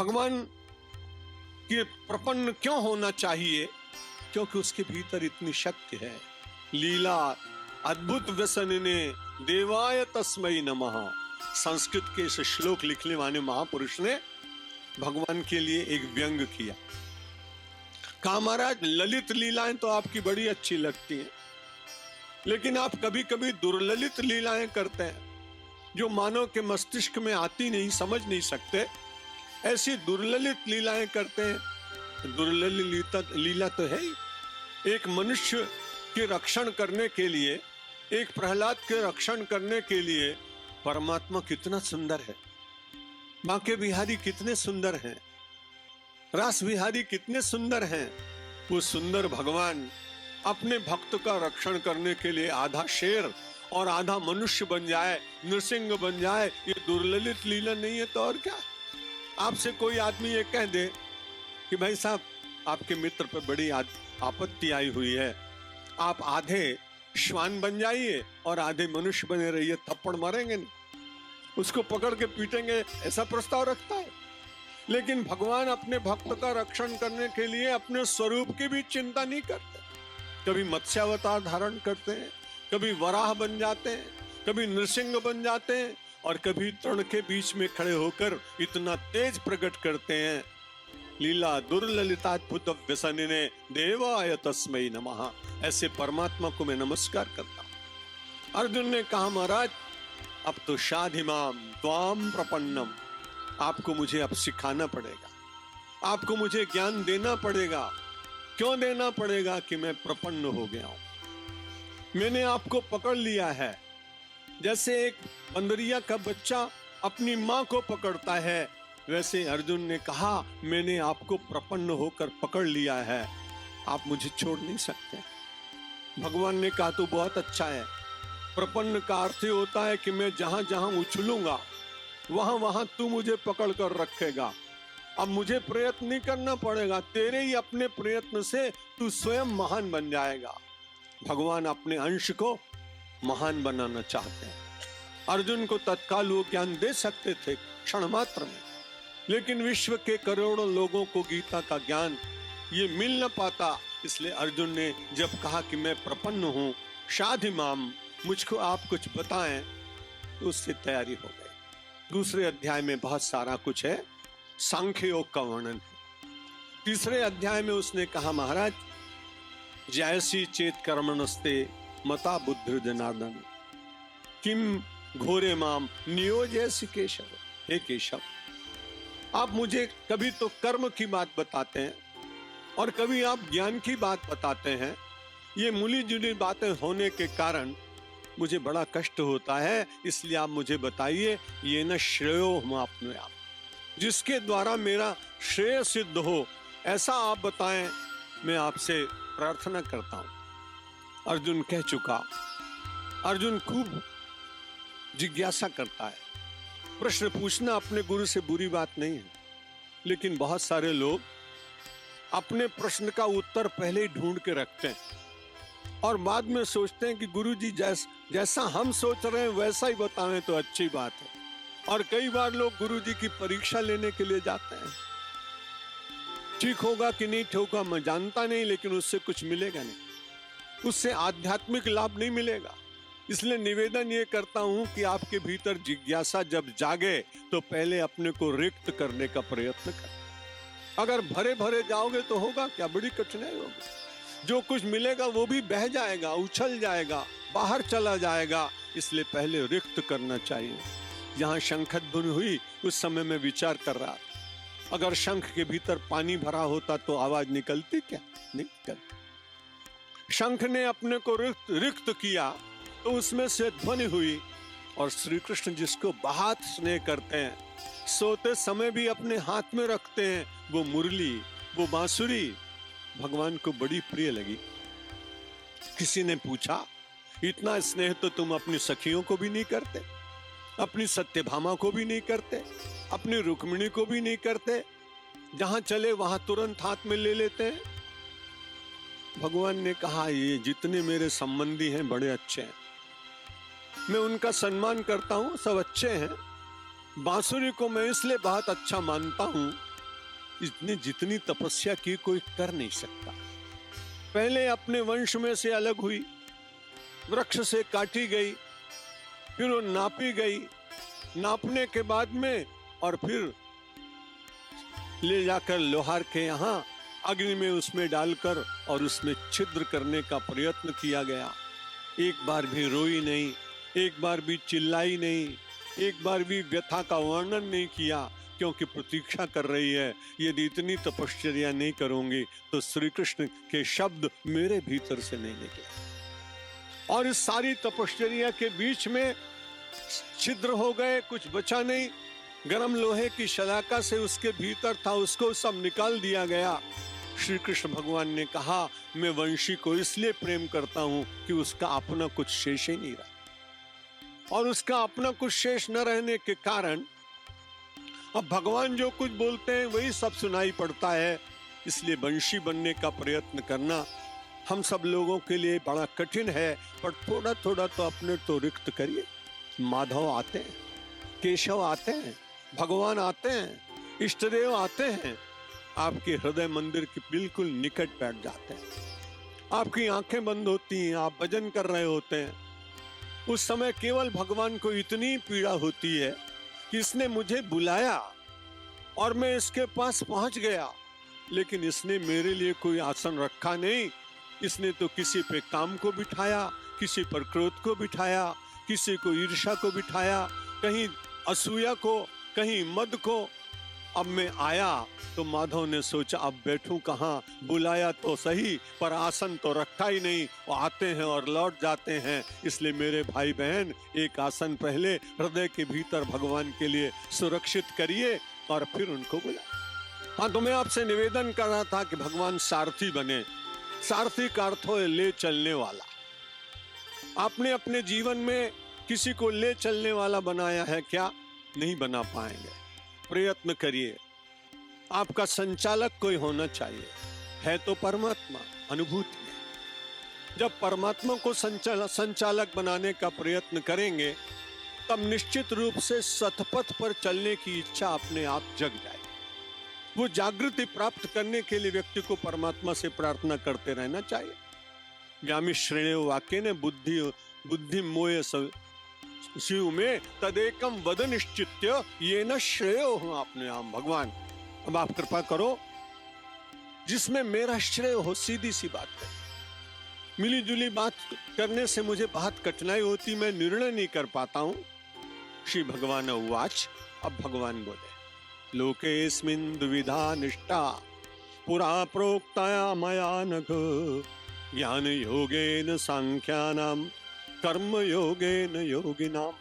भगवान के प्रपन्न क्यों होना चाहिए? क्योंकि उसके भीतर इतनी शक्ति है। लीला अद्भुत व्यसनिने देवाय तस्मै नमः। संस्कृत के इस श्लोक लिखने वाले महापुरुष ने भगवान के लिए एक व्यंग किया। कहा महाराज ललित लीलाएं तो आपकी बड़ी अच्छी लगती हैं, लेकिन आप कभी कभी दुर्ललित लीलाएं करते हैं जो मानव के मस्तिष्क में आती नहीं, समझ नहीं सकते। ऐसी दुर्ललित लीलाएं करते हैं। दुर्ललित लीला तो है ही। एक मनुष्य के रक्षण करने के लिए, एक प्रहलाद के रक्षण करने के लिए परमात्मा कितना सुंदर है। बांके बिहारी कितने सुंदर हैं, रास बिहारी कितने सुंदर हैं। वो सुंदर भगवान अपने भक्त का रक्षण करने के लिए आधा शेर और आधा मनुष्य बन जाए, नृसिंह बन जाए, ये दुर्ललित लीला नहीं है तो और क्या? आपसे कोई आदमी ये कह दे कि भाई साहब आपके मित्र पर बड़ी आपत्ति आई हुई है, आप आधे श्वान बन जाइए और आधे मनुष्य बने रहिए, थप्पड़ मारेंगे नहीं, उसको पकड़ के पीटेंगे, ऐसा प्रस्ताव रखता है। लेकिन भगवान अपने भक्त का रक्षण करने के लिए अपने स्वरूप की भी चिंता नहीं करते। कभी मत्स्यावतार धारण करते हैं, कभी वराह बन जाते हैं, कभी नृसिंह बन जाते हैं, और कभी तृण के बीच में खड़े होकर इतना तेज प्रकट करते हैं। लीला दुर्ललिताद्भुत व्यसनिने देवाय तस्मै नमः। ऐसे परमात्मा को मैं नमस्कार करता हूं। अर्जुन ने कहा महाराज अब तो शाधिमाम त्वाम प्रपन्नम, आपको मुझे अब सिखाना पड़ेगा, आपको मुझे ज्ञान देना पड़ेगा। क्यों देना पड़ेगा? कि मैं प्रपन्न हो गया हूं, मैंने आपको पकड़ लिया है। जैसे एक बंदरिया का बच्चा अपनी मां को पकड़ता है, वैसे अर्जुन ने कहा मैंने आपको प्रपन्न होकर पकड़ लिया है, आप मुझे छोड़ नहीं सकते। भगवान ने कहा तो बहुत अच्छा है। प्रपन्न का अर्थ होता है कि मैं जहां जहां उछलूंगा वहां वहां तू मुझे पकड़ कर रखेगा। अब मुझे प्रयत्न नहीं करना पड़ेगा, तेरे ही अपने प्रयत्न से तू स्वयं महान बन जाएगा। भगवान अपने अंश को महान बनाना चाहते हैं। अर्जुन को तत्काल वो ज्ञान दे सकते थे क्षण मात्र में, लेकिन विश्व के करोड़ों लोगों को गीता का ज्ञान ये मिल न पाता। इसलिए अर्जुन ने जब कहा कि मैं प्रपन्न हूं, शाधिमाम, मुझको आप कुछ बताएं, तो उससे तैयारी हो गई। दूसरे अध्याय में बहुत सारा कुछ है, सांख्य योग का वर्णन है। तीसरे अध्याय में उसने कहा महाराज जैसी चेत कर्मणस्ते मता बुद्धि जनार्दन किम घोरे माम नियोजयसि केशव। हे केशव, आप मुझे कभी तो कर्म की बात बताते हैं और कभी आप ज्ञान की बात बताते हैं। ये मिली जुली बातें होने के कारण मुझे बड़ा कष्ट होता है, इसलिए आप मुझे बताइए ये न श्रेयो माप्नुयाम, जिसके द्वारा मेरा श्रेय सिद्ध हो, ऐसा आप बताएं, मैं आपसे प्रार्थना करता हूं। अर्जुन कह चुका। अर्जुन खूब जिज्ञासा करता है। प्रश्न पूछना अपने गुरु से बुरी बात नहीं है, लेकिन बहुत सारे लोग अपने प्रश्न का उत्तर पहले ही ढूंढ के रखते हैं और बाद में सोचते हैं कि गुरुजी जैसा हम सोच रहे हैं वैसा ही बताएं तो अच्छी बात है। और कई बार लोग गुरुजी की परीक्षा लेने के लिए जाते हैं। ठीक होगा कि नहीं होगा मैं जानता नहीं, लेकिन उससे कुछ मिलेगा नहीं, उससे आध्यात्मिक लाभ नहीं मिलेगा। इसलिए निवेदन ये करता हूं कि आपके भीतर जिज्ञासा जब जागे तो पहले अपने को रिक्त करने का प्रयत्न करें। अगर भरे भरे जाओगे तो होगा क्या, बड़ी कठिनाई होगी। जो कुछ मिलेगा वो भी बह जाएगा, उछल जाएगा, बाहर चला जाएगा। इसलिए पहले रिक्त करना चाहिए। जहां शंखत धुन हुई उस समय में विचार कर रहा, अगर शंख के भीतर पानी भरा होता तो आवाज निकलती क्या? निकल। शंख ने अपने को रिक्त किया तो उसमें से ध्वनि हुई। और श्री कृष्ण जिसको बहुत स्नेह करते हैं, सोते समय भी अपने हाथ में रखते हैं, वो मुरली, वो बांसुरी भगवान को बड़ी प्रिय लगी। किसी ने पूछा इतना स्नेह तो तुम अपनी सखियों को भी नहीं करते, अपनी सत्यभामा को भी नहीं करते, अपनी रुक्मिणी को भी नहीं करते, जहां चले वहां तुरंत हाथ में ले लेते हैं। भगवान ने कहा ये जितने मेरे संबंधी हैं बड़े अच्छे हैं, मैं उनका सम्मान करता हूं, सब अच्छे हैं। बांसुरी को मैं इसलिए बहुत अच्छा मानता हूं इसने जितनी तपस्या की कोई कर नहीं सकता। पहले अपने वंश में से अलग हुई, वृक्ष से काटी गई, फिर वो नापी गई, नापने के बाद में और फिर ले जाकर लोहार के यहाँ अग्नि में उसमें डालकर और उसमें छिद्र करने का प्रयत्न किया गया। एक बार भी रोई नहीं, एक बार भी चिल्लाई नहीं, एक बार भी व्यथा का वर्णन नहीं किया, क्योंकि प्रतीक्षा कर रही है यदि इतनी तपश्चर्या नहीं करूंगी तो श्री कृष्ण के शब्द मेरे भीतर से नहीं निकले। और इस सारी तपश्चर्या के बीच में छिद्र हो गए, कुछ बचा नहीं। गरम लोहे की शलाका से उसके भीतर था, उसको सब निकाल दिया गया। श्री कृष्ण भगवान ने कहा, मैं वंशी को इसलिए प्रेम करता हूं कि उसका अपना कुछ शेष ही नहीं रहा। और उसका अपना कुछ शेष न रहने के कारण अब भगवान जो कुछ बोलते हैं वही सब सुनाई पड़ता है। इसलिए वंशी बनने का प्रयत्न करना हम सब लोगों के लिए बड़ा कठिन है, पर थोड़ा थोड़ा तो अपने तो रिक्त करिए। माधव आते हैं, केशव आते हैं, भगवान आते हैं, इष्टदेव आते हैं, आपके हृदय मंदिर के बिल्कुल निकट बैठ जाते हैं। आपकी आंखें बंद होती हैं, आप भजन कर रहे होते हैं। उस समय केवल भगवान को इतनी पीड़ा होती है कि इसने मुझे बुलाया और मैं इसके पास पहुंच गया, लेकिन इसने मेरे लिए कोई आसन रखा नहीं। इसने तो किसी पे काम को बिठाया, किसी पर क्रोध को बिठाया, किसी को ईर्ष्या को बिठाया, कहीं असूया को, कहीं मद को। अब मैं आया तो माधव ने सोचा अब बैठूं कहाँ, बुलाया तो सही पर आसन तो रखा ही नहीं। वो आते हैं और लौट जाते हैं। इसलिए मेरे भाई बहन, एक आसन पहले हृदय के भीतर भगवान के लिए सुरक्षित करिए और फिर उनको बुलाए। हाँ, तो मैं आपसे निवेदन कर रहा था कि भगवान सारथी बने। सारथी का अर्थ है ले चलने वाला। आपने अपने जीवन में किसी को ले चलने वाला बनाया है क्या? नहीं बना पाएंगे। प्रयत्न करिए। आपका संचालक कोई होना चाहिए, है तो परमात्मा अनुभूति है। जब परमात्मा को संचालक बनाने का प्रयत्न करेंगे तब निश्चित रूप से सतपथ पर चलने की इच्छा अपने आप जग जाएगी। वो जागृति प्राप्त करने के लिए व्यक्ति को परमात्मा से प्रार्थना करते रहना चाहिए। व्यामी श्रेणो वाक्य ने बुद्धि मोय शिव में तदेकम वद निश्चित्य ये न श्रेयो हूं आपने आम। भगवान अब आप कृपा करो जिसमें मेरा श्रेय हो। सीधी सी बात है, मिली जुली बात करने से मुझे बहुत कठिनाई होती, मैं निर्णय नहीं कर पाता हूं। श्री भगवान उवाच, अब भगवान बोले, लोकेस्मिन् द्विविधा निष्ठा पुरा प्रोक्ता मया नघ ज्ञान योगेन सांख्यानाम कर्म योगेन योगिनाम।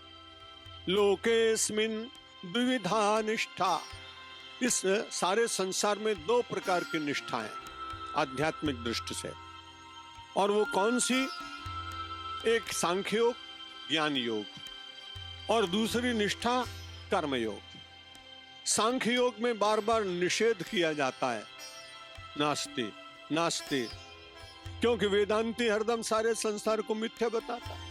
लोकेस्मिन् द्विविधा निष्ठा। इस सारे संसार में दो प्रकार की निष्ठाएं आध्यात्मिक दृष्टि से, और वो कौन सी? एक सांख्य योग, ज्ञान योग, और दूसरी निष्ठा कर्म योग। सांख्य योग में बार बार निषेध किया जाता है, नास्ति नास्ति, क्योंकि वेदांती हरदम सारे संसार को मिथ्या बताता है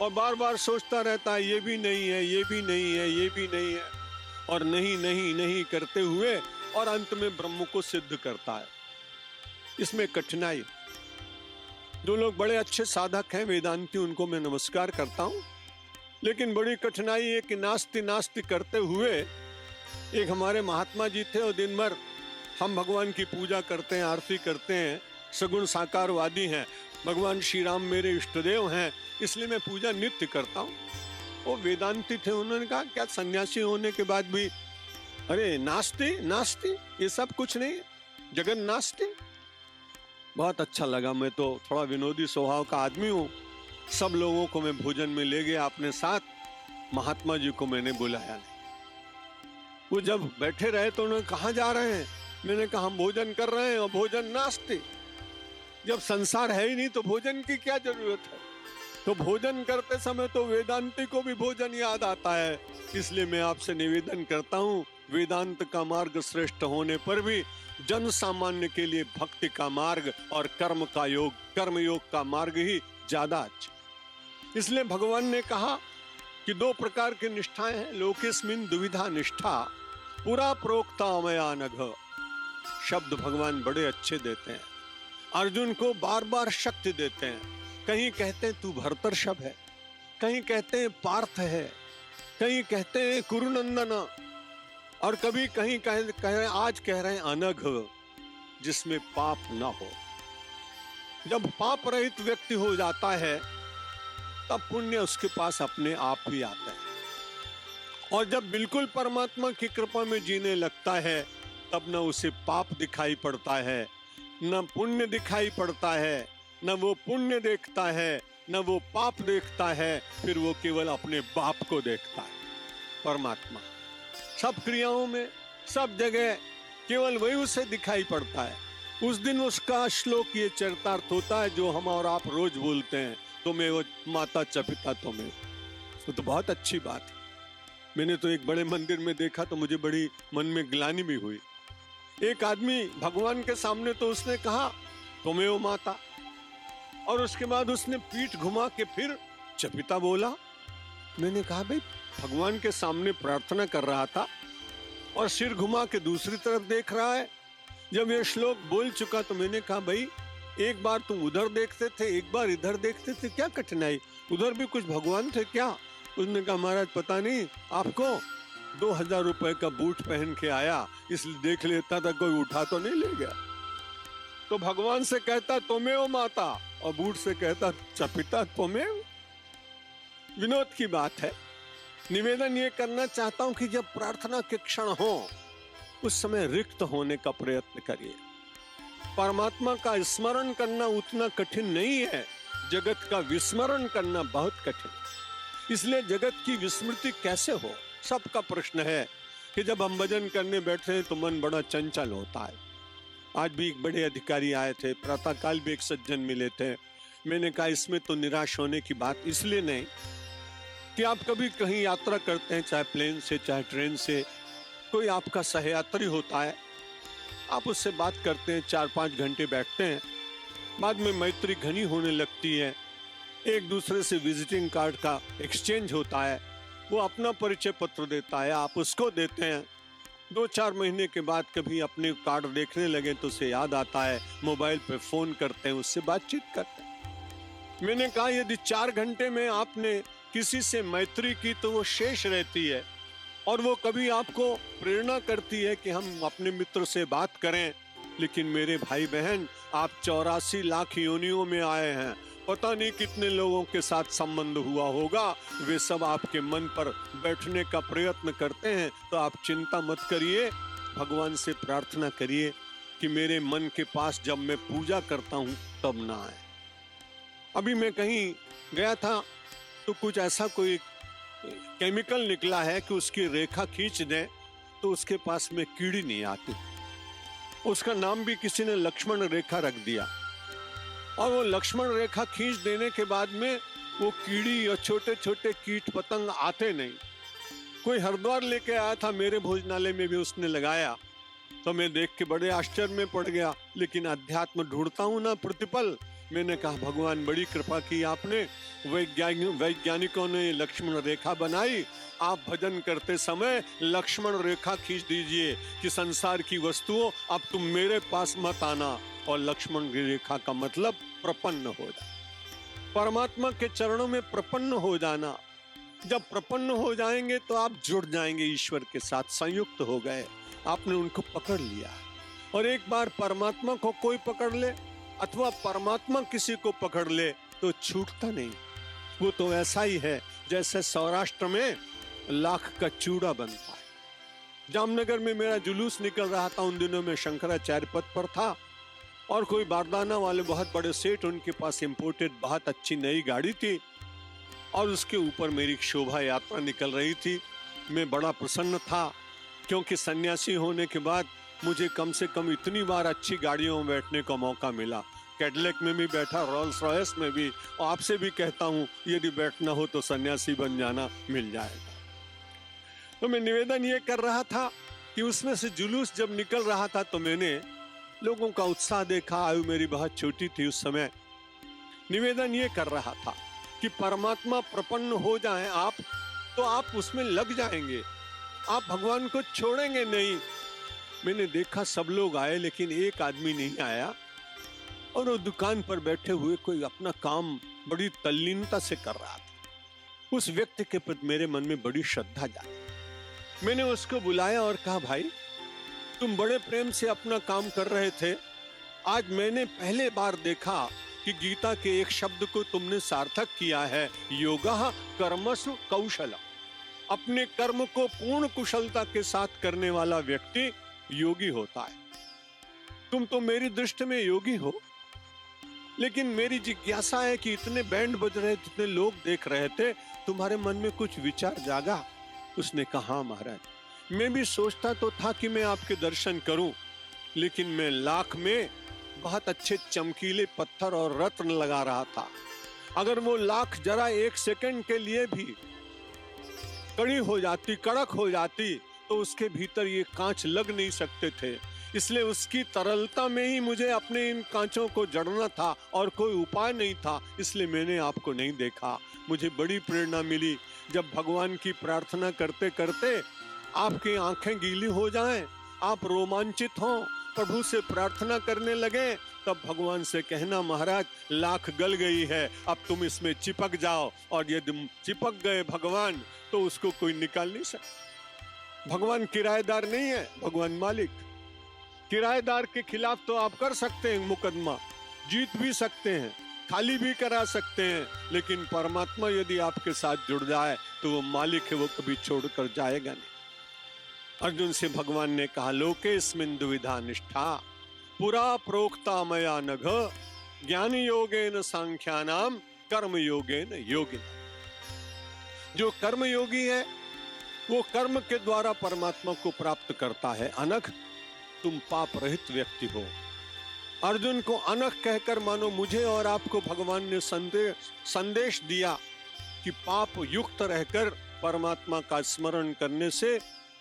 और बार बार सोचता रहता है ये भी नहीं है, ये भी नहीं है, ये भी नहीं है, और नहीं नहीं नहीं करते हुए और अंत में ब्रह्म को सिद्ध करता है। इसमें कठिनाई। जो लोग बड़े अच्छे साधक हैं वेदांती, उनको मैं नमस्कार करता हूं, लेकिन बड़ी कठिनाई है कि नास्ति नास्ति करते हुए। एक हमारे महात्मा जी थे और दिन भर हम भगवान की पूजा करते हैं, आरती करते हैं, सगुण साकारवादी हैं, भगवान श्री राम मेरे इष्टदेव हैं, इसलिए मैं पूजा नित्य करता हूँ। वो वेदांती थे, उन्होंने कहा क्या सन्यासी होने के बाद भी अरे नास्ति नास्ति, ये सब कुछ नहीं, जगन नास्ति। बहुत अच्छा लगा। मैं तो थोड़ा विनोदी स्वभाव का आदमी हूँ। सब लोगों को मैं भोजन में ले गया अपने साथ, महात्मा जी को मैंने बुलाया नहीं। वो जब बैठे रहे तो उन्होंने कहाँ जा रहे हैं? मैंने कहा हम भोजन कर रहे हैं, और भोजन नास्ति। जब संसार है ही नहीं तो भोजन की क्या जरूरत है? तो भोजन करते समय तो वेदांती को भी भोजन याद आता है। इसलिए मैं आपसे निवेदन करता हूँ, वेदांत का मार्ग श्रेष्ठ होने पर भी जन सामान्य के लिए भक्ति का मार्ग और कर्म का योग, कर्म योग का मार्ग ही ज्यादा अच्छा। इसलिए भगवान ने कहा कि दो प्रकार की निष्ठाएं हैं। लोकेस्मिन् द्विविधा निष्ठा पुरा प्रोक्ता मया नघ। शब्द भगवान बड़े अच्छे देते हैं। अर्जुन को बार बार शक्ति देते हैं। कहीं कहते हैं तू भरतर्षभ है, कहीं कहते हैं पार्थ है, कहीं कहते हैं कुरुनंदन, और कभी कहीं आज कह रहे हैं अनघ, जिसमें पाप ना हो। जब पाप रहित व्यक्ति हो जाता है तब पुण्य उसके पास अपने आप ही आता है, और जब बिल्कुल परमात्मा की कृपा में जीने लगता है तब न उसे पाप दिखाई पड़ता है, न पुण्य दिखाई पड़ता है, न वो पुण्य देखता है, न वो पाप देखता है, फिर वो केवल अपने बाप को देखता है। परमात्मा सब क्रियाओं में, सब जगह केवल वही उसे दिखाई पड़ता है। उस दिन उसका श्लोक ये चरितार्थ होता है जो हम और आप रोज बोलते हैं, तुम्हें वो माता च पिता तुम्हें। तो बहुत अच्छी बात है। मैंने तो एक बड़े मंदिर में देखा तो मुझे बड़ी मन में ग्लानि भी हुई। एक आदमी भगवान के सामने तो उसने कहा तुम्हें वो माता, और उसके बाद उसने पीठ घुमा के फिर च पिता बोला। मैंने कहा भाई भगवान के सामने प्रार्थना कर रहा था और सिर घुमा के दूसरी तरफ देख रहा है। जब ये श्लोक बोल चुका तो मैंने कहा भाई एक बार तुम उधर देखते थे, एक बार इधर देखते थे, क्या कठिनाई? उधर भी कुछ भगवान थे क्या? उसने कहा महाराज पता नहीं, आपको 2000 रुपए का बूट पहन के आया इसलिए देख लेता था, कोई उठा तो नहीं ले गया। तो भगवान से कहता तुम्हें माता, और बूट से कहता च पिता तुम्हें। विनोद की बात है। निवेदन ये करना चाहता हूं कि जब प्रार्थना के क्षण हो उस समय रिक्त होने का प्रयत्न करिए। परमात्मा का स्मरण करना उतना कठिन नहीं है, जगत का विस्मरण करना बहुत कठिन है। इसलिए जगत की विस्मृति कैसे हो, सबका प्रश्न है कि जब हम भजन करने बैठे हैं तो मन बड़ा चंचल होता है। आज भी एक बड़े अधिकारी आए थे, प्रातःकाल भी एक सज्जन मिले थे। मैंने कहा इसमें तो निराश होने की बात इसलिए नहीं कि आप कभी कहीं यात्रा करते हैं, चाहे प्लेन से चाहे ट्रेन से, कोई आपका सहयात्री होता है, आप उससे बात करते हैं, 4-5 घंटे बैठते हैं, बाद में मैत्री घनी होने लगती है, एक दूसरे से विजिटिंग कार्ड का एक्सचेंज होता है, वो अपना परिचय पत्र देता है, आप उसको देते हैं। 2-4 महीने के बाद कभी अपने कार्ड देखने लगे तो उसे याद आता है, मोबाइल पे फोन करते हैं, उससे बातचीत करते हैं। मैंने कहा यदि 4 घंटे में आपने किसी से मैत्री की तो वो शेष रहती है, और वो कभी आपको प्रेरणा करती है कि हम अपने मित्र से बात करें। लेकिन मेरे भाई बहन, आप 84 लाख योनियों में आए हैं, पता नहीं कितने लोगों के साथ संबंध हुआ होगा, वे सब आपके मन पर बैठने का प्रयत्न करते हैं। तो आप चिंता मत करिए, भगवान से प्रार्थना करिए कि मेरे मन के पास जब मैं पूजा करता हूँ तब ना आए। अभी मैं कहीं गया था तो कुछ ऐसा कोई केमिकल निकला है कि उसकी रेखा खींच दें तो उसके पास में कीड़ी नहीं आती। उसका नाम भी किसी ने लक्ष्मण रेखा रख दिया, और वो लक्ष्मण रेखा खींच देने के बाद में वो कीड़ी और छोटे छोटे कीट पतंग आते नहीं। कोई हरिद्वार लेके आया था, मेरे भोजनालय में भी उसने लगाया, तो मैं देख के बड़े आश्चर्य में पड़ गया। लेकिन अध्यात्म ढूंढता हूं ना प्रतिपल। मैंने कहा भगवान बड़ी कृपा की आपने, वैज्ञानिकों ने लक्ष्मण रेखा बनाई, आप भजन करते समय लक्ष्मण रेखा खींच दीजिए कि संसार की वस्तुओं अब तुम मेरे पास मत आना। और लक्ष्मण की रेखा का मतलब प्रपन्न हो जाना, परमात्मा के चरणों में प्रपन्न हो जाना। जब प्रपन्न हो जाएंगे तो आप जुड़ जाएंगे ईश्वर के साथ, संयुक्त हो गए, आपने उनको पकड़ लिया। और एक बार परमात्मा को कोई पकड़ ले अथवा परमात्मा किसी को पकड़ ले तो छूटता नहीं। वो तो ऐसा ही है जैसे सौराष्ट्र में लाख का चूड़ा बनता है। जामनगर में मेरा जुलूस निकल रहा था, उन दिनों में शंकराचार्य पद पर था, और कोई बारदाना वाले बहुत बड़े सेठ, उनके पास इंपोर्टेड बहुत अच्छी नई गाड़ी थी, और उसके ऊपर मेरी शोभा यात्रा निकल रही थी। मैं बड़ा प्रसन्न था क्योंकि सन्यासी होने के बाद मुझे कम से कम इतनी बार अच्छी गाड़ियों में बैठने का मौका मिला। कैडलेक में भी बैठा, रोल्स रॉयस में भी, और आपसे भी कहता हूँ यदि बैठना हो तो सन्यासी बन जाना, मिल जाएगा। तो मैं निवेदन ये कर रहा था कि उसमें से जुलूस जब निकल रहा था तो मैंने लोगों का उत्साह देखा। आयु मेरी बहुत छोटी थी उस समय। निवेदन ये कर रहा था कि परमात्मा प्रपन्न हो जाए आप, तो आप उसमें लग जाएंगे, आप भगवान को छोड़ेंगे नहीं। मैंने देखा सब लोग आए लेकिन एक आदमी नहीं आया, और वो दुकान पर बैठे हुए कोई अपना काम बड़ी तल्लीनता से कर रहा था। उस व्यक्ति के प्रति मेरे मन में बड़ी श्रद्धा जागी। मैंने उसको बुलाया और कहा, भाई तुम बड़े प्रेम से अपना काम कर रहे थे, आज मैंने पहले बार देखा कि गीता के एक शब्द को तुमने सार्थक किया है, योगः कर्मसु कौशलम। अपने कर्म को पूर्ण कुशलता के साथ करने वाला व्यक्ति योगी होता है। तुम तो मेरी दृष्टि में योगी हो, लेकिन मेरी जिज्ञासा है कि इतने बैंड बज रहे, जितने लोग देख रहे थे, तुम्हारे मन में कुछ विचार जागा? उसने कहा, महाराज मैं भी सोचता तो था कि मैं आपके दर्शन करूं, लेकिन मैं लाख में बहुत अच्छे चमकीले पत्थर और रत्न लगा रहा था। अगर वो लाख जरा एक सेकंड के लिए भी कड़ी हो जाती, कड़क हो जाती, तो उसके भीतर ये कांच लग नहीं सकते थे। इसलिए उसकी तरलता में ही मुझे अपने इन कांचों को जड़ना था और कोई उपाय नहीं था, इसलिए मैंने आपको नहीं देखा। मुझे बड़ी प्रेरणा मिली जब भगवान की प्रार्थना करते करते आपकी आंखें गीली हो जाएं, आप रोमांचित हों, प्रभु से प्रार्थना करने लगे, तब भगवान से कहना, महाराज लाख गल गई है, अब तुम इसमें चिपक जाओ। और यदि चिपक गए भगवान तो उसको कोई निकाल नहीं सकता। भगवान किराएदार नहीं है, भगवान मालिक। किराएदार के खिलाफ तो आप कर सकते हैं मुकदमा, जीत भी सकते हैं, खाली भी करा सकते हैं, लेकिन परमात्मा यदि आपके साथ जुड़ जाए तो वो मालिक है, वो कभी छोड़कर जाएगा नहीं। अर्जुन से भगवान ने कहा, लोकेस्मिन् द्विविधा निष्ठा पुरा प्रोक्ता मया नघ ज्ञान योगेन सांख्यानाम कर्म योगेन योगिना। जो कर्म योगी है वो कर्म के द्वारा परमात्मा को प्राप्त करता है। अनघ तुम पाप रहित व्यक्ति हो। अर्जुन को अनघ कहकर मानो मुझे और आपको भगवान ने संदेश दिया कि पाप युक्त रहकर परमात्मा का स्मरण करने से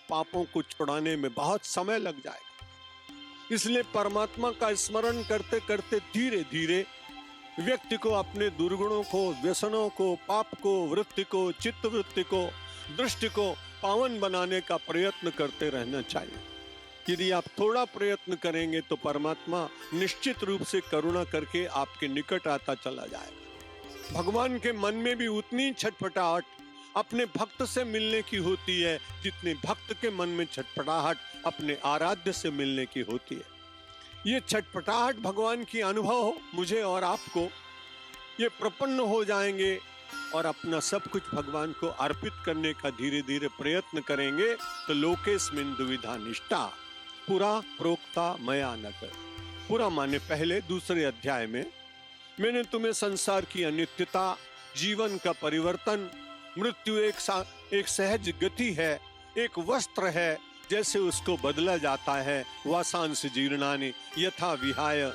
पापों को छुड़ाने में बहुत समय लग जाएगा। इसलिए परमात्मा का स्मरण करते करते धीरे धीरे व्यक्ति को अपने दुर्गुणों को, व्यसनों को, पाप को, वृत्ति को, चित्त वृत्ति को, दृष्टि को पावन बनाने का प्रयत्न करते रहना चाहिए। यदि आप थोड़ा प्रयत्न करेंगे तो परमात्मा निश्चित रूप से करुणा करके आपके निकट आता चला जाएगा। भगवान के मन में भी उतनी छटपटाहट अपने भक्त से मिलने की होती है जितने भक्त के मन में छटपटाहट अपने आराध्य से मिलने की होती है। ये छटपटाहट भगवान की अनुभव हो मुझे और आपको, ये प्रपन्न हो जाएंगे और अपना सब कुछ भगवान को अर्पित करने का धीरे धीरे प्रयत्न करेंगे तो लोकेस्मिन् द्विविधा निष्ठा पुरा प्रोक्ता मया नघ। पुरा माने पहले, दूसरे अध्याय में मैंने तुम्हें संसार की अनित्यता, जीवन का परिवर्तन, मृत्यु एक सहज गति है, एक वस्त्र है, जैसे उसको बदला जाता है। वासांस जीर्णानि यथा विहाय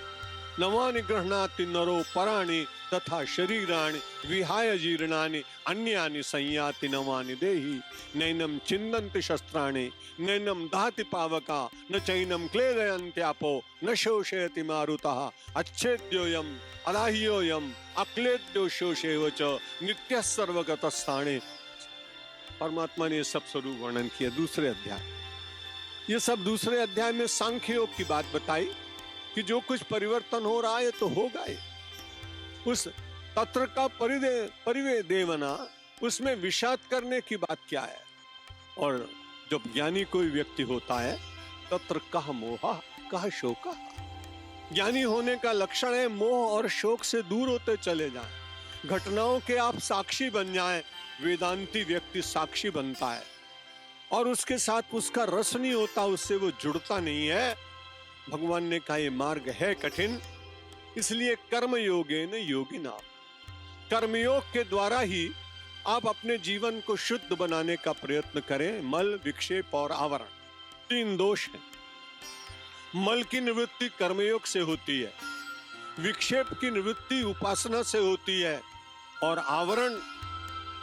नवानि गृह्णाति नरो पराणि तथा शरीराणि विहाय जीर्णानि अन्यानि संयाति नवानि देहि। नैनम छिन्दन्ति शस्त्राणि नैनम दहति पावका न चैनम क्लेदयन्त्यापो न शोषयति मारुतः अच्छेद्योयम अलाह्योयम अक्लेद्यो शोषेव च नित्यः सर्वगतस्थाने। परमात्मा ने सब स्वरूप वर्णन किया दूसरे अध्याय। ये सब दूसरे अध्याय में सांख्य योग की बात बताई कि जो कुछ परिवर्तन हो रहा है तो होगा ही। उस तत्र का परिवेदेवना, उसमें विषाद करने की बात क्या है। और जब ज्ञानी कोई व्यक्ति होता है तत्र कह मोहा कह शोका। ज्ञानी होने का लक्षण है मोह और शोक से दूर होते चले जाएं, घटनाओं के आप साक्षी बन जाएं। वेदांती व्यक्ति साक्षी बनता है और उसके साथ उसका रस नहीं होता, उससे वो जुड़ता नहीं है। भगवान ने कहा ये मार्ग है कठिन, इसलिए कर्म योगेन योगिना, कर्मयोग के द्वारा ही आप अपने जीवन को शुद्ध बनाने का प्रयत्न करें। मल, विक्षेप और आवरण, तीन दोष हैं। मल की निवृत्ति कर्मयोग से होती है, विक्षेप की निवृत्ति उपासना से होती है और आवरण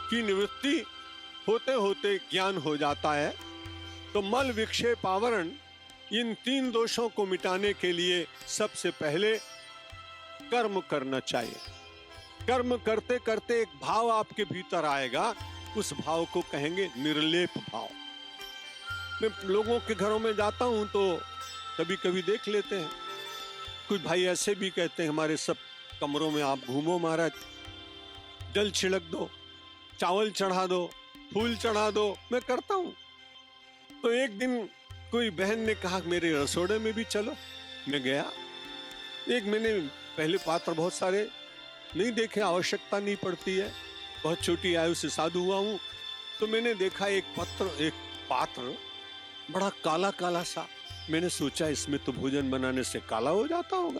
की निवृत्ति होते होते ज्ञान हो जाता है। तो मल, विक्षेप, आवरण, इन तीन दोषों को मिटाने के लिए सबसे पहले कर्म करना चाहिए। कर्म करते करते एक भाव आपके भीतर आएगा, उस भाव को कहेंगे निर्लेप भाव। मैं लोगों के घरों में जाता हूं तो कभी कभी देख लेते हैं। कुछ भाई ऐसे भी कहते हैं हमारे सब कमरों में आप घूमो महाराज, जल छिड़क दो, चावल चढ़ा दो, फूल चढ़ा दो, मैं करता हूं। तो एक दिन कोई बहन ने कहा मेरे रसोड़े में भी चलो। मैं गया। एक मैंने पहले पात्र बहुत सारे नहीं देखे, आवश्यकता नहीं पड़ती है, बहुत छोटी आयु से साधु हुआ हूं। तो मैंने देखा एक पात्र बड़ा काला काला सा। मैंने सोचा इसमें तो भोजन बनाने से काला हो जाता होगा।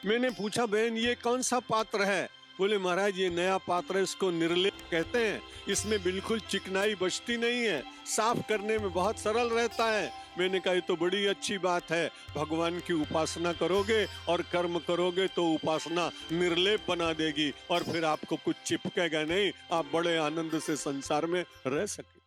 मैंने पूछा बहन ये कौन सा पात्र है? बोले महाराज ये नया पात्र है, इसको निर्लेप कहते हैं, इसमें बिल्कुल चिकनाई बचती नहीं है, साफ करने में बहुत सरल रहता है। मैंने कहा ये तो बड़ी अच्छी बात है, भगवान की उपासना करोगे और कर्म करोगे तो उपासना निर्लेप बना देगी और फिर आपको कुछ चिपकेगा नहीं, आप बड़े आनंद से संसार में रह सके।